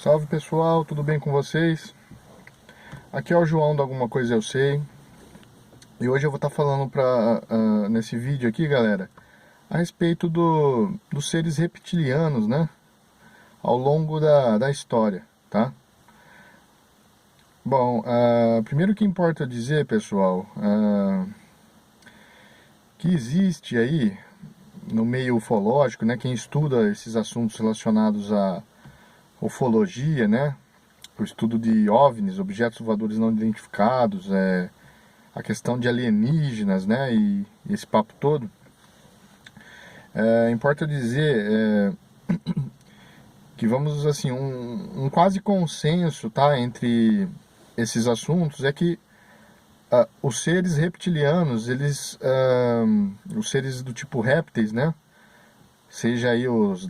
Salve pessoal, tudo bem com vocês? Aqui é o João do Alguma Coisa Eu Sei. E hoje eu vou estar falando nesse vídeo aqui, galera, a respeito dos seres reptilianos, né? Ao longo da história, tá? Bom, primeiro que importa dizer, pessoal, que existe aí no meio ufológico, né? Quem estuda esses assuntos relacionados à ufologia, né? O estudo de OVNIs, objetos voadores não identificados, a questão de alienígenas, né, e esse papo todo. Importa dizer que vamos assim um quase consenso, tá, entre esses assuntos é que os seres reptilianos, os seres do tipo répteis, né, seja aí os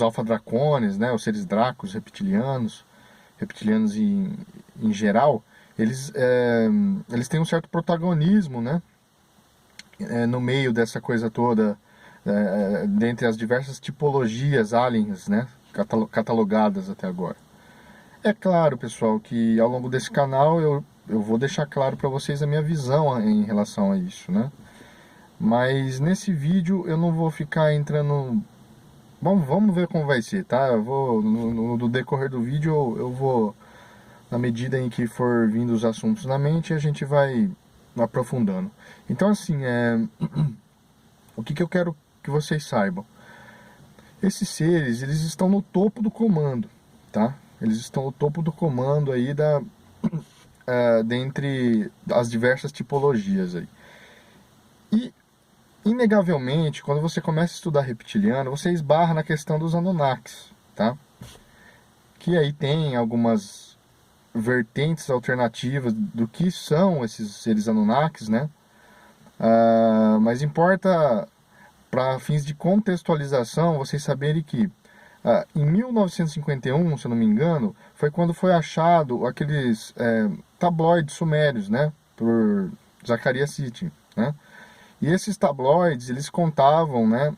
alfa-dracones, né, os seres dracos reptilianos em geral, eles têm um certo protagonismo, né, no meio dessa coisa toda, dentre as diversas tipologias aliens, né, catalogadas até agora. É claro, pessoal, que ao longo desse canal eu vou deixar claro para vocês a minha visão em relação a isso, né? Mas nesse vídeo eu não vou ficar entrando. Vamos ver como vai ser, tá? Eu vou, no decorrer do vídeo, eu vou, na medida em que for vindo os assuntos na mente, a gente vai aprofundando. Então, assim, o que eu quero que vocês saibam? Esses seres, eles estão no topo do comando, tá? Eles estão no topo do comando aí dentre as diversas tipologias aí. E inegavelmente, quando você começa a estudar reptiliano, você esbarra na questão dos Anunnakis, tá? Que aí tem algumas vertentes alternativas do que são esses seres Anunnakis, né? Mas importa, para fins de contextualização, vocês saberem que em 1951, se eu não me engano, foi quando foi achado aqueles tabloides sumérios, né? Por Zecharia Sitchin, né? E esses tabloides, eles contavam, né,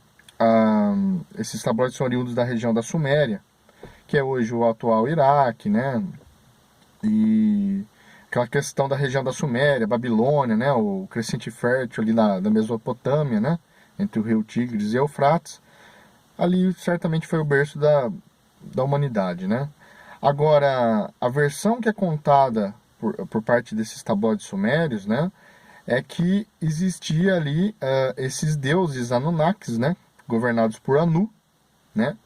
esses tabloides são oriundos da região da Suméria, que é hoje o atual Iraque, né, e aquela questão da região da Suméria, Babilônia, né, o crescente fértil ali da Mesopotâmia, né, entre o rio Tigres e Eufrates, ali certamente foi o berço da humanidade, né. Agora, a versão que é contada por parte desses tabloides sumérios, né, é que existia ali esses deuses Anunnakis, né, governados por Anu, né,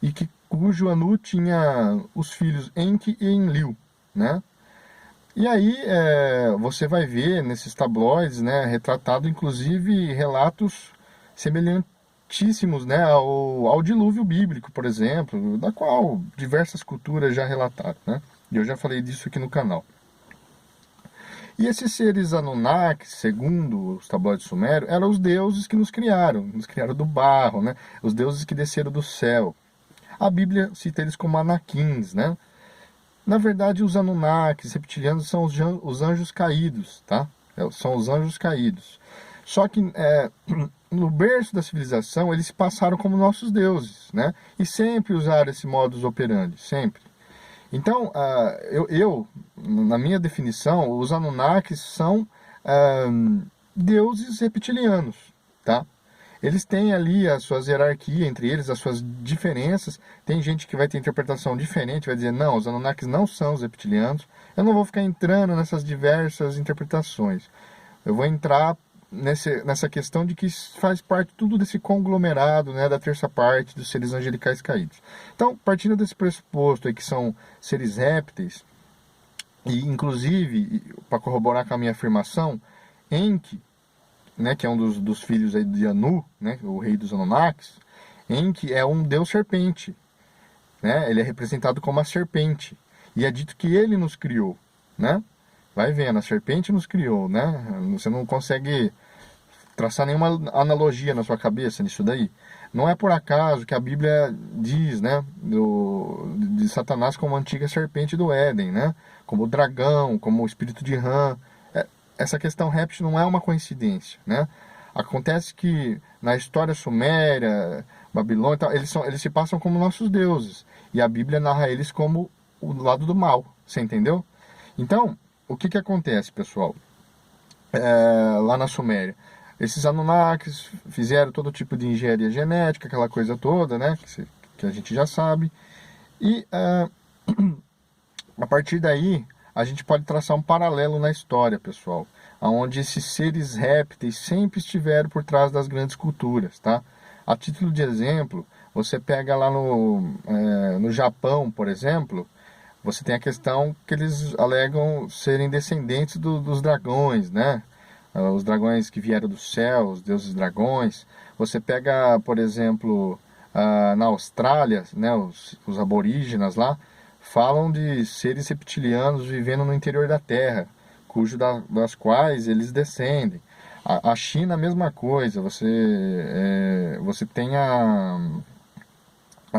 e cujo Anu tinha os filhos Enki e Enlil, né. E aí você vai ver nesses tabloides, né, retratado inclusive relatos semelhantíssimos, né, ao dilúvio bíblico, por exemplo, da qual diversas culturas já relataram, né, e eu já falei disso aqui no canal. E esses seres Anunnaki, segundo os tabloides sumérios, eram os deuses que nos criaram do barro, né? Os deuses que desceram do céu. A Bíblia cita eles como Anaquins, né? Na verdade, os Anunnakis reptilianos são os anjos caídos, tá? São os anjos caídos. Só que no berço da civilização, eles passaram como nossos deuses, né? E sempre usaram esse modus operandi, sempre. Então, na minha definição, os Anunnakis são deuses reptilianos, tá? Eles têm ali as suas hierarquias entre eles, as suas diferenças. Tem gente que vai ter interpretação diferente, vai dizer, não, os Anunnakis não são os reptilianos. Eu não vou ficar entrando nessas diversas interpretações. Eu vou entrar nessa questão de que faz parte tudo desse conglomerado, né, da terça parte dos seres angelicais caídos. Então, partindo desse pressuposto aí que são seres répteis, e inclusive, para corroborar com a minha afirmação, Enki, né, que é um dos filhos aí de Anu, né, o rei dos Anunnakis, Enki é um deus serpente, né, ele é representado como a serpente, e é dito que ele nos criou, né? Vai vendo, a serpente nos criou, né? Você não consegue traçar nenhuma analogia na sua cabeça nisso daí. Não é por acaso que a Bíblia diz, né, de Satanás como a antiga serpente do Éden, né? Como o dragão, como o espírito de Rã. Essa questão réptil não é uma coincidência, né? Acontece que na história suméria, Babilônia, eles se passam como nossos deuses. e a Bíblia narra eles como o lado do mal, você entendeu? Então, o que acontece, pessoal? Lá na Suméria, esses Anunnakis fizeram todo tipo de engenharia genética, aquela coisa toda, né, que a gente já sabe, e a partir daí a gente pode traçar um paralelo na história, pessoal, onde esses seres répteis sempre estiveram por trás das grandes culturas, tá? A título de exemplo, você pega lá no Japão, por exemplo, você tem a questão que eles alegam serem descendentes dos dragões, né? Os dragões que vieram do céu, os deuses dragões. Você pega, por exemplo, na Austrália, né, os aborígenas lá, falam de seres reptilianos vivendo no interior da Terra, das quais eles descendem. A China, a mesma coisa. Você tem a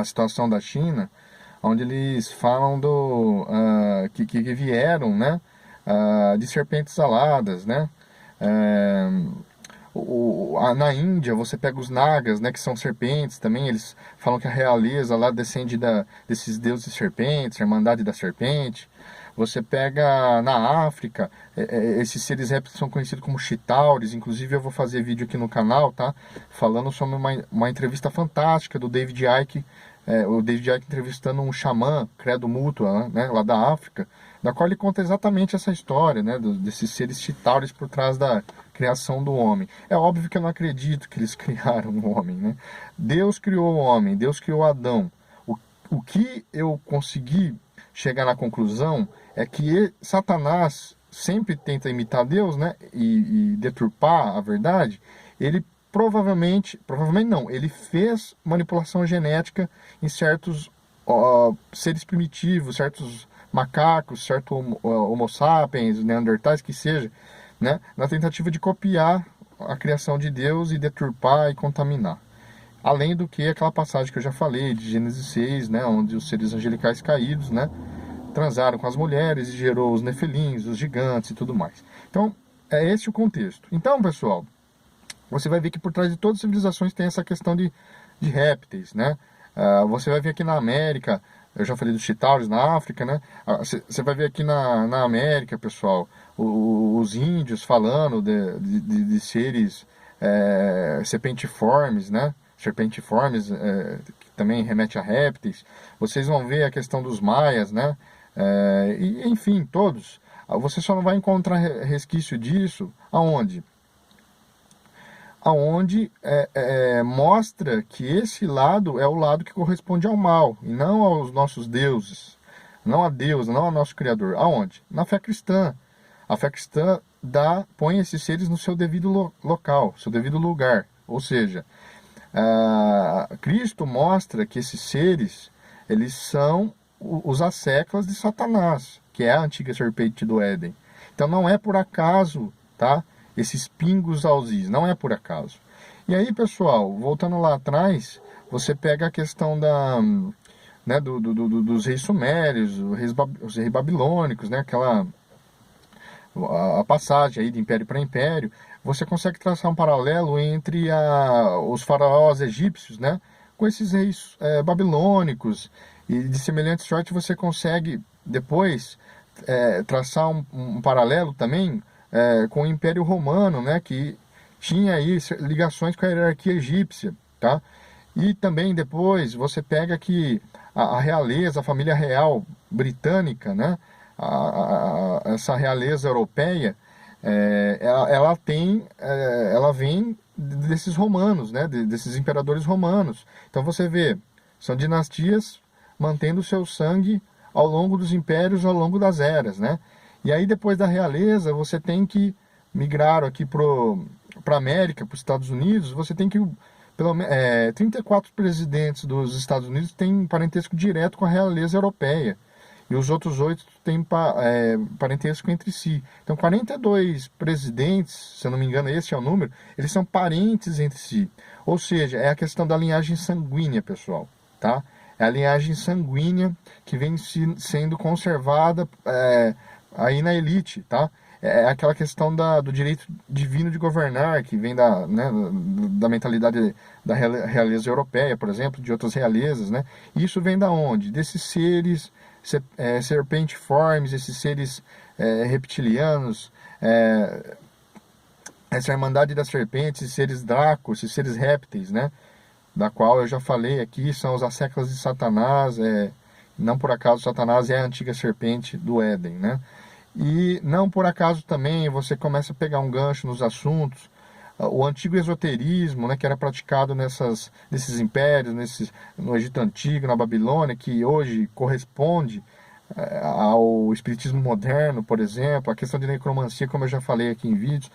situação da China, onde eles falam que vieram, né, de serpentes aladas, né? Na Índia, você pega os Nagas, né, que são serpentes também. Eles falam que a realeza lá descende desses deuses serpentes, a Irmandade da Serpente. Você pega na África, esses seres répteis são conhecidos como chitauris. Inclusive eu vou fazer vídeo aqui no canal, tá? Falando sobre uma entrevista fantástica do David Icke, o David Icke entrevistando um xamã, credo mútua, né, lá da África, da qual ele conta exatamente essa história, né, desses seres chitauris por trás da criação do homem. É óbvio que eu não acredito que eles criaram o homem, né? Deus criou o homem, Deus criou Adão. O que eu consegui chegar na conclusão é que Satanás sempre tenta imitar Deus, né, e deturpar a verdade. Ele provavelmente não, ele fez manipulação genética em certos seres primitivos, certos macacos, certo homo sapiens, neandertais, que seja, né, na tentativa de copiar a criação de Deus e deturpar e contaminar. Além do que aquela passagem que eu já falei, de Gênesis 6, né, onde os seres angelicais caídos, né, transaram com as mulheres e gerou os nefilins, os gigantes e tudo mais. Então, é esse o contexto. Então, pessoal, você vai ver que por trás de todas as civilizações tem essa questão de répteis, né? Você vai ver aqui na América, eu já falei dos chitauris na África, né? Você vai ver aqui na América, pessoal, os índios falando de seres serpentiformes, né? Serpentiformes, que também remete a répteis. Vocês vão ver a questão dos maias, né? E, enfim, todos. Você só não vai encontrar resquício disso aonde? Aonde mostra que esse lado é o lado que corresponde ao mal, e não aos nossos deuses, não a Deus, não ao nosso Criador. Aonde? Na fé cristã. A fé cristã põe esses seres no seu devido local, seu devido lugar. Ou seja, Cristo mostra que esses seres, eles são os asseclas de Satanás, que é a antiga serpente do Éden. Então não é por acaso, tá? Esses pingos aos is, não é por acaso. E aí, pessoal, voltando lá atrás, você pega a questão né, dos reis sumérios, os reis babilônicos, né, a passagem aí de império para império. Você consegue traçar um paralelo entre os faraós egípcios, né, com esses reis babilônicos, e de semelhante sorte você consegue depois traçar um paralelo também com o Império Romano, né, que tinha aí ligações com a hierarquia egípcia, tá? E também depois você pega que a realeza, a família real britânica, né, essa realeza europeia, ela vem desses romanos, né, desses imperadores romanos. Então você vê, são dinastias mantendo o seu sangue ao longo dos impérios, ao longo das eras, né? E aí depois da realeza, você tem que migrar aqui para a América, para os Estados Unidos. Você tem que, 34 presidentes dos Estados Unidos têm parentesco direto com a realeza europeia. E os outros 8 têm parentesco entre si. Então 42 presidentes, se eu não me engano esse é o número, eles são parentes entre si. Ou seja, é a questão da linhagem sanguínea, pessoal, tá? É a linhagem sanguínea que vem sendo conservada aí na elite, tá? é aquela questão do direito divino de governar, que vem né, da mentalidade da realeza europeia, por exemplo, de outras realezas, né? E isso vem da onde? Desses seres serpentiformes, esses seres reptilianos, essa Irmandade das Serpentes, esses seres Dracos, esses seres répteis, né? Da qual eu já falei aqui, são os asseclas de Satanás, não por acaso Satanás é a antiga serpente do Éden, né? E não por acaso também você começa a pegar um gancho nos assuntos, o antigo esoterismo, né, que era praticado nesses impérios, no Egito Antigo, na Babilônia, que hoje corresponde ao espiritismo moderno, por exemplo, a questão de necromancia, como eu já falei aqui em vídeos.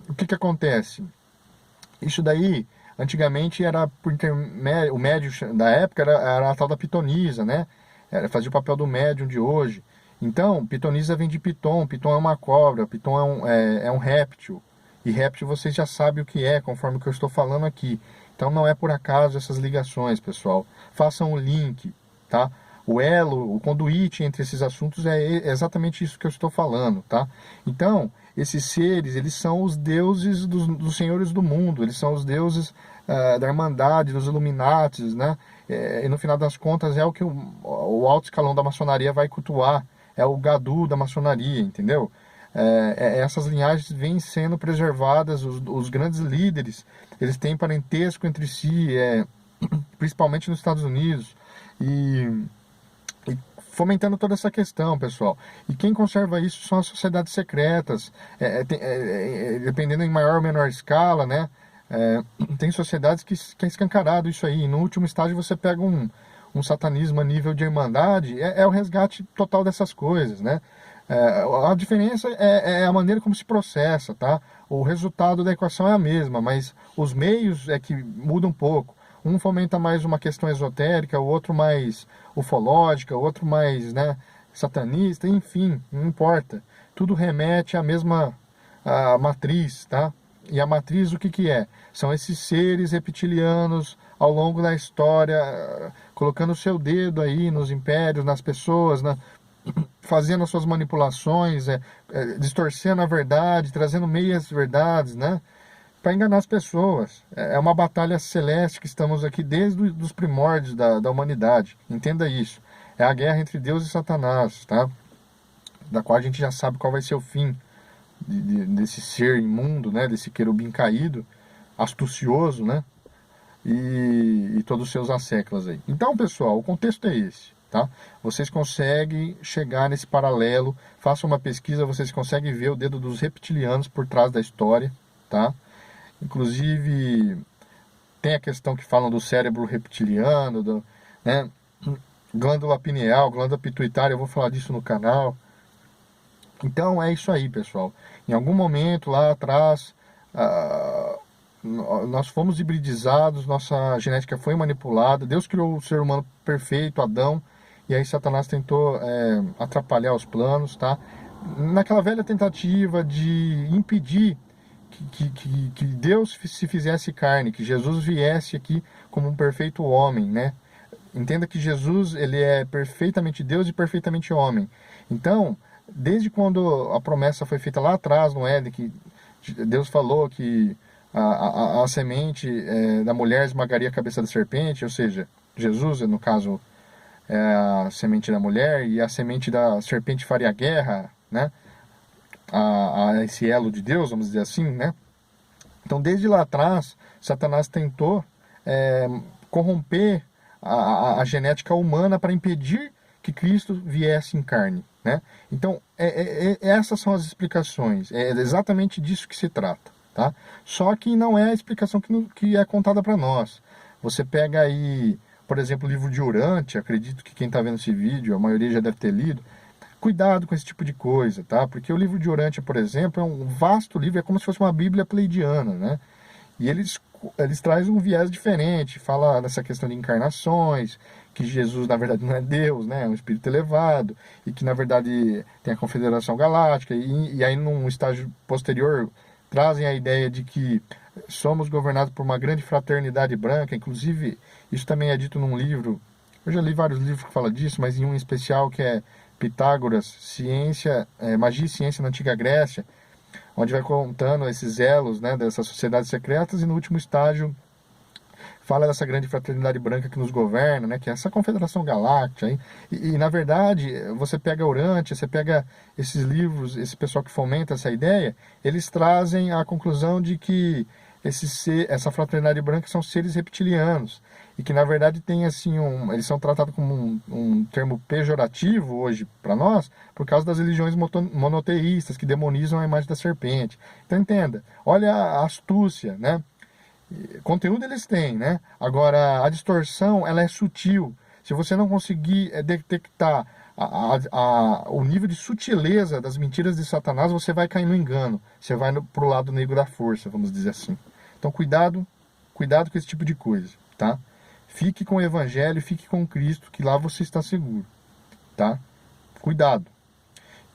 O que acontece? Isso daí, antigamente, era por intermédio, o médium da época era a tal da pitonisa, né? Fazia o papel do médium de hoje. Então, pitonisa vem de piton, piton é uma cobra, piton é um réptil. E réptil vocês já sabem o que é, conforme o que eu estou falando aqui. Então não é por acaso essas ligações, pessoal. Façam o link, tá? O elo, o conduíte entre esses assuntos é exatamente isso que eu estou falando, tá? Então, esses seres, eles são os deuses dos senhores do mundo, eles são os deuses da Irmandade, dos Illuminatis, né? E no final das contas é o que o alto escalão da maçonaria vai cultuar, é o gadu da maçonaria, entendeu? Essas linhagens vêm sendo preservadas, os grandes líderes, eles têm parentesco entre si, principalmente nos Estados Unidos, e fomentando toda essa questão, pessoal. E quem conserva isso são as sociedades secretas, dependendo em maior ou menor escala, né? Tem sociedades que é escancarado isso aí. No último estágio você pega um satanismo a nível de irmandade, é o resgate total dessas coisas, né? A diferença é a maneira como se processa, tá? O resultado da equação é a mesma, mas os meios é que mudam um pouco. Um fomenta mais uma questão esotérica, o outro mais ufológica, o outro mais, né, satanista, enfim, não importa. Tudo remete à mesma matriz, tá? E a matriz o que é? São esses seres reptilianos ao longo da história, colocando o seu dedo aí nos impérios, nas pessoas, fazendo as suas manipulações, distorcendo a verdade, trazendo meias verdades, né? Para enganar as pessoas. É uma batalha celeste que estamos aqui desde os primórdios da humanidade. Entenda isso. É a guerra entre Deus e Satanás, tá? Da qual a gente já sabe qual vai ser o fim desse ser imundo, né? Desse querubim caído, astucioso, né? E todos os seus asseclas aí. Então, pessoal, o contexto é esse, tá? Vocês conseguem chegar nesse paralelo, façam uma pesquisa, vocês conseguem ver o dedo dos reptilianos por trás da história, tá? Inclusive, tem a questão que falam do cérebro reptiliano, né? Glândula pineal, glândula pituitária, eu vou falar disso no canal. Então é isso aí, pessoal. Em algum momento lá atrás, nós fomos hibridizados, nossa genética foi manipulada, Deus criou o ser humano perfeito, Adão, e aí Satanás tentou atrapalhar os planos, tá? Naquela velha tentativa de impedir que Deus se fizesse carne, que Jesus viesse aqui como um perfeito homem, né? Entenda que Jesus, ele é perfeitamente Deus e perfeitamente homem. Então, desde quando a promessa foi feita lá atrás no Éden, que Deus falou que a semente da mulher esmagaria a cabeça da serpente, ou seja, Jesus, no caso, é a semente da mulher, e a semente da serpente faria guerra, né? A esse elo de Deus, vamos dizer assim, né? Então, desde lá atrás, Satanás tentou corromper a genética humana para impedir que Cristo viesse em carne, né? Então, essas são as explicações, é exatamente disso que se trata, tá? Só que não é a explicação que é contada para nós. Você pega aí, por exemplo, o livro de Urântia, acredito que quem está vendo esse vídeo, a maioria já deve ter lido. Cuidado com esse tipo de coisa, tá? Porque o livro de Urântia, por exemplo, é um vasto livro, é como se fosse uma Bíblia pleidiana, né? E eles trazem um viés diferente, fala dessa questão de encarnações, que Jesus, na verdade, não é Deus, né? É um espírito elevado, e que, na verdade, tem a Confederação Galáctica, e aí, num estágio posterior, trazem a ideia de que somos governados por uma grande fraternidade branca, inclusive, isso também é dito num livro, eu já li vários livros que falam disso, mas em um especial que é Pitágoras, ciência, magia e ciência na antiga Grécia, onde vai contando esses elos, né, dessas sociedades secretas, e no último estágio fala dessa grande fraternidade branca que nos governa, né, que é essa confederação galáctica. Hein? Na verdade, você pega Urântia, você pega esses livros, esse pessoal que fomenta essa ideia, eles trazem a conclusão de que essa fraternidade branca são seres reptilianos, e que na verdade tem assim eles são tratados como um termo pejorativo hoje para nós, por causa das religiões monoteístas que demonizam a imagem da serpente. Então entenda, olha a astúcia, né? Conteúdo eles têm, né? Agora, a distorção, ela é sutil. Se você não conseguir detectar o nível de sutileza das mentiras de Satanás, você vai cair no engano. Você vai pro lado negro da força, vamos dizer assim. Então, cuidado com esse tipo de coisa, tá? Fique com o Evangelho, fique com Cristo, que lá você está seguro, tá? Cuidado.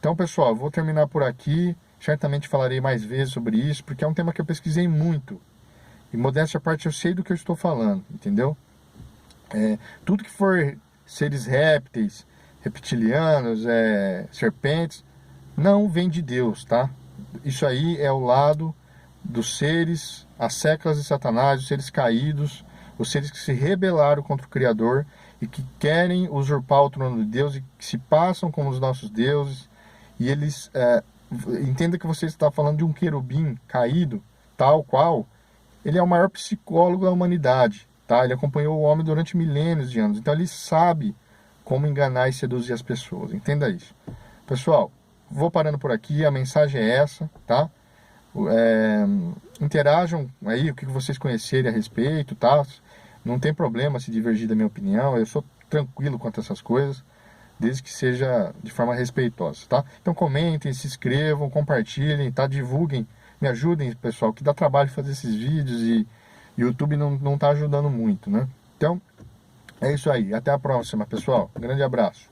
Então, pessoal, eu vou terminar por aqui. Certamente falarei mais vezes sobre isso, porque é um tema que eu pesquisei muito. E modéstia à parte, eu sei do que eu estou falando, entendeu? Tudo que for seres répteis, reptilianos, serpentes, não vem de Deus, tá? Isso aí é o lado dos seres, as seclas de Satanás, os seres caídos, os seres que se rebelaram contra o Criador e que querem usurpar o trono de Deus e que se passam como os nossos deuses. E eles entenda que você está falando de um querubim caído, tal qual. Ele é o maior psicólogo da humanidade, tá? Ele acompanhou o homem durante milênios de anos, então ele sabe como enganar e seduzir as pessoas, entenda isso. Pessoal, vou parando por aqui, a mensagem é essa, tá? Interajam aí, o que vocês conhecerem a respeito, tá? Não tem problema se divergir da minha opinião, eu sou tranquilo quanto a essas coisas, desde que seja de forma respeitosa, tá? Então comentem, se inscrevam, compartilhem, tá? Divulguem. Me ajudem, pessoal, que dá trabalho fazer esses vídeos e o YouTube não está ajudando muito, né? Então, é isso aí. Até a próxima, pessoal. Um grande abraço.